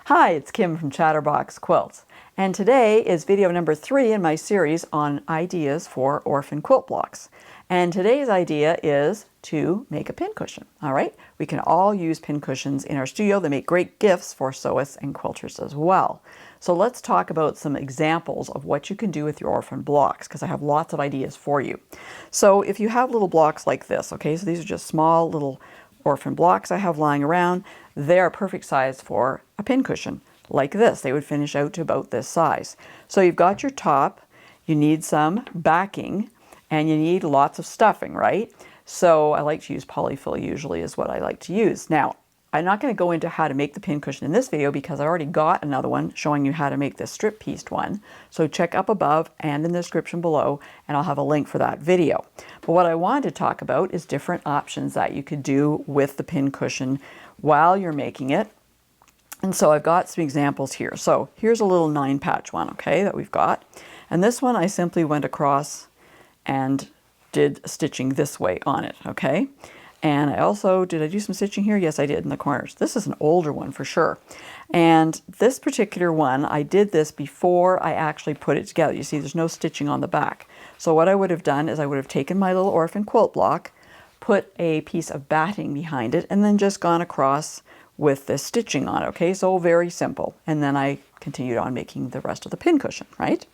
Hi, it's Kim from Chatterbox Quilts, and today is video number 3 in my series on ideas for orphan quilt blocks. And today's idea is to make a pincushion. All right, we can all use pincushions in our studio. They make great gifts for sewists and quilters as well. So let's talk about some examples of what you can do with your orphan blocks, because I have lots of ideas for you. So if you have little blocks like this, okay, so these are just small little orphan blocks I have lying around. They are perfect size for a pincushion like this. They would finish out to about this size. So you've got your top, you need some backing, and you need lots of stuffing, right? So I like to use polyfill usually is what I like to use. Now, I'm not going to go into how to make the pincushion in this video because I already got another one showing you how to make this strip pieced one. So check up above and in the description below, and I'll have a link for that video. But what I wanted to talk about is different options that you could do with the pincushion while you're making it. And so I've got some examples here. So here's a little 9-patch one, okay, that we've got. And this one I simply went across and did stitching this way on it, okay? And I also, did I do some stitching here? Yes, I did in the corners. This is an older one for sure. And this particular one, I did this before I actually put it together. You see, there's no stitching on the back. So what I would have done is I would have taken my little orphan quilt block, put a piece of batting behind it, and then just gone across with this stitching on it, okay? So very simple. And then I continued on making the rest of the pincushion, right?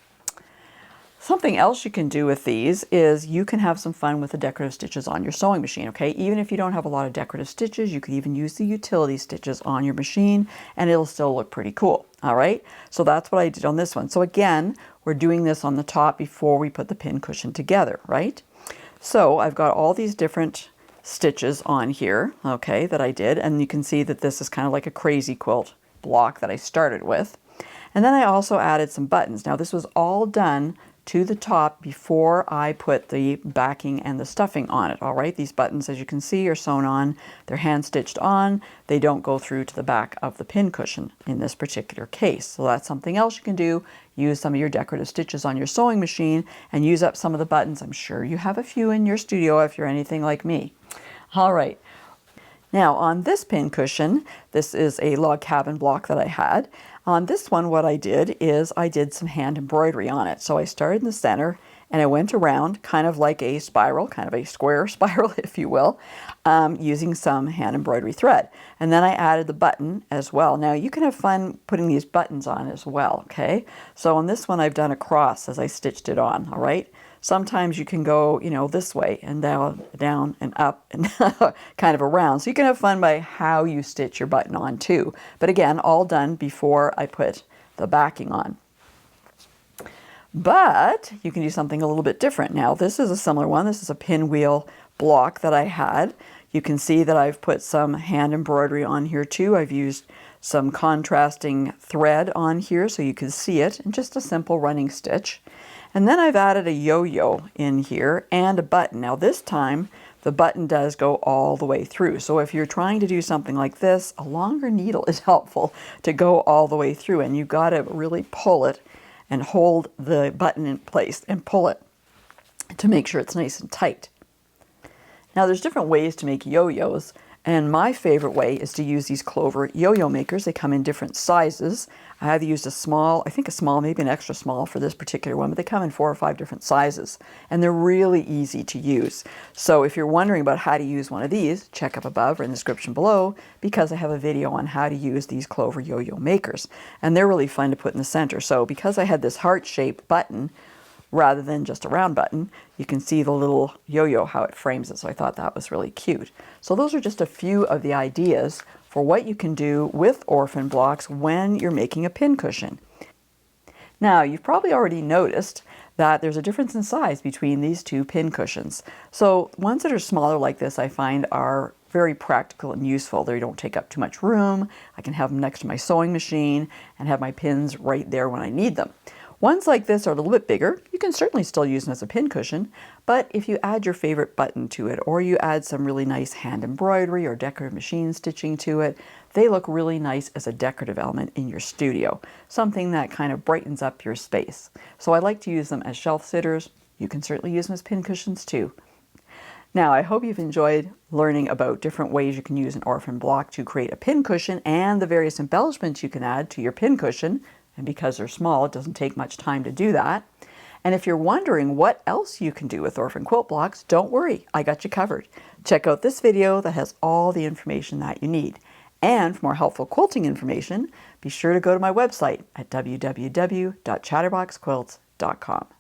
Something else you can do with these is you can have some fun with the decorative stitches on your sewing machine, okay? Even if you don't have a lot of decorative stitches, you could even use the utility stitches on your machine and it'll still look pretty cool, all right? So that's what I did on this one. So again, we're doing this on the top before we put the pincushion together, right? So I've got all these different stitches on here, okay, that I did, and you can see that this is kind of like a crazy quilt block that I started with. And then I also added some buttons. Now this was all done to the top before I put the backing and the stuffing on it, all right? These buttons, as you can see, are sewn on. They're hand stitched on. They don't go through to the back of the pincushion in this particular case. So that's something else you can do. Use some of your decorative stitches on your sewing machine and use up some of the buttons. I'm sure you have a few in your studio if you're anything like me. All right. Now on this pincushion, this is a log cabin block that I had. On this one, what I did is I did some hand embroidery on it. So I started in the center and I went around kind of like a spiral, kind of a square spiral, if you will, using some hand embroidery thread. And then I added the button as well. Now you can have fun putting these buttons on as well, okay? So on this one, I've done a cross as I stitched it on, all right? Sometimes you can go, you know, this way and down and up and kind of around. So you can have fun by how you stitch your button on too. But again, all done before I put the backing on. But you can do something a little bit different. Now this is a similar one. This is a pinwheel block that I had. You can see that I've put some hand embroidery on here too. I've used some contrasting thread on here so you can see it, and just a simple running stitch. And then I've added a yo-yo in here and a button. Now this time, the button does go all the way through. So if you're trying to do something like this, a longer needle is helpful to go all the way through. And you've got to really pull it and hold the button in place and pull it to make sure it's nice and tight. Now there's different ways to make yo-yos. And my favorite way is to use these Clover Yo Yo Makers. They come in different sizes. I have used a small, I think a small, maybe an extra small for this particular one, but they come in 4 or 5 different sizes. And they're really easy to use. So if you're wondering about how to use one of these, check up above or in the description below, because I have a video on how to use these Clover Yo Yo Makers. And they're really fun to put in the center. So because I had this heart-shaped button, rather than just a round button, you can see the little yo-yo, how it frames it. So I thought that was really cute. So those are just a few of the ideas for what you can do with orphan blocks when you're making a pincushion. Now, you've probably already noticed that there's a difference in size between these two pincushions. So ones that are smaller like this, I find are very practical and useful. They don't take up too much room. I can have them next to my sewing machine and have my pins right there when I need them. Ones like this are a little bit bigger. You can certainly still use them as a pincushion, but if you add your favorite button to it, or you add some really nice hand embroidery or decorative machine stitching to it, they look really nice as a decorative element in your studio, something that kind of brightens up your space. So I like to use them as shelf sitters. You can certainly use them as pincushions too. Now, I hope you've enjoyed learning about different ways you can use an orphan block to create a pincushion and the various embellishments you can add to your pincushion. And because they're small, it doesn't take much time to do that. And if you're wondering what else you can do with orphan quilt blocks, don't worry, I got you covered. Check out this video that has all the information that you need. And for more helpful quilting information, be sure to go to my website at www.chatterboxquilts.com.